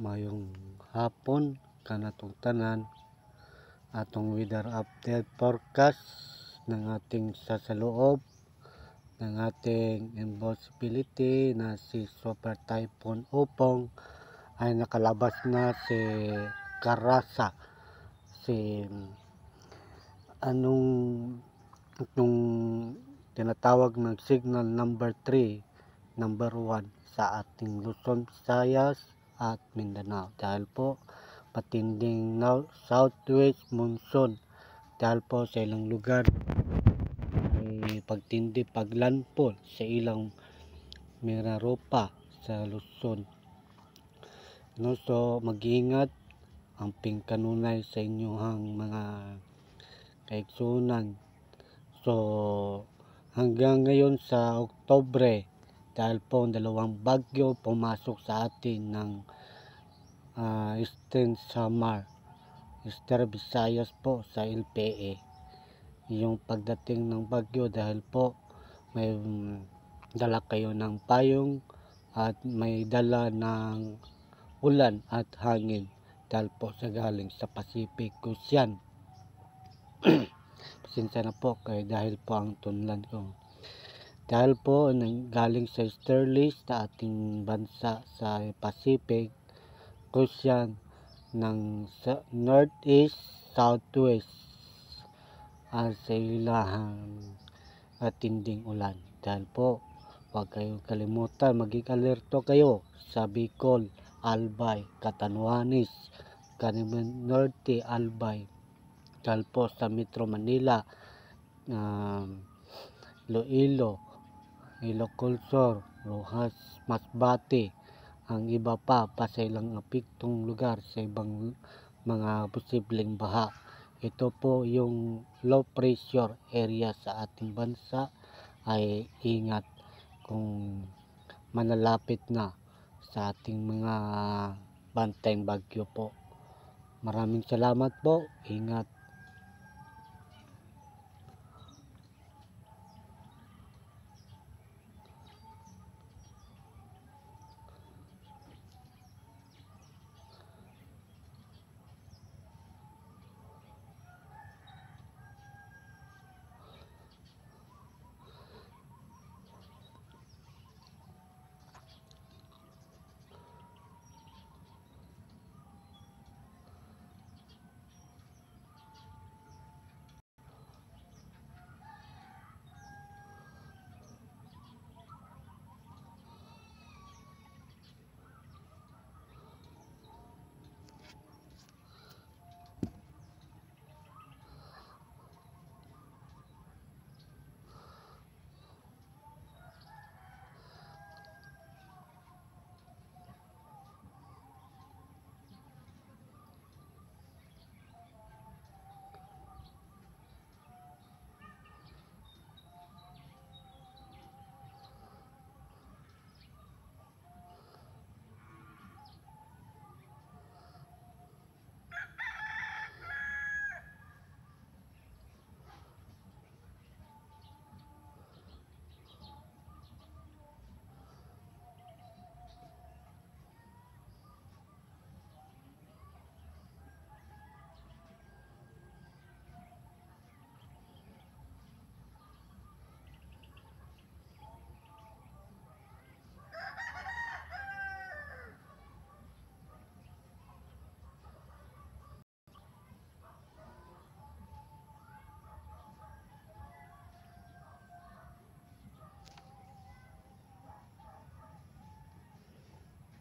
Mayong hapon kanatong tanan, atong weather update forecast ng ating sasaloob ng ating impossibility na si Super Typhoon Upong ay nakalabas na si Karasa, si itong tinatawag ng signal number 3, number 1 sa ating Luzon, Visayas at Mindanao, dahil po patinding southwest monsoon, dahil po sa ilang lugar ay pagtindi paglandfall sa ilang Miraropa sa Luzon. So mag-iingat ang pingkanunay sa inyong mga kaigsunan. So hanggang ngayon sa Oktubre, dahil po ang dalawang bagyo pumasok sa atin ng Eastern Samar, Eastern Visayas po sa LPA. Yung pagdating ng bagyo, dahil po may dala kayo ng payong at may dala ng ulan at hangin, dahil po sa galing sa Pacific Ocean. Pasensya na po kay dahil po ang tunlan ko. Dahil po galing sa easterly sa ating bansa sa Pacific Ocean ng northeast, southwest at sa ilahang tinding ulan. Dahil po huwag kayong kalimutan, maging alerto kayo sa Bicol, Albay, Catanduanes, Cagayan Norte, Albay. Dahil po sa Metro Manila, Iloilo, Ilocos, Rojas, Masbate, ang iba pa sa ilang apektong lugar sa ibang mga posibleng baha. Ito po yung low pressure area sa ating bansa, ay ingat kung manalapit na sa ating mga bantayng bagyo po. Maraming salamat po. Ingat.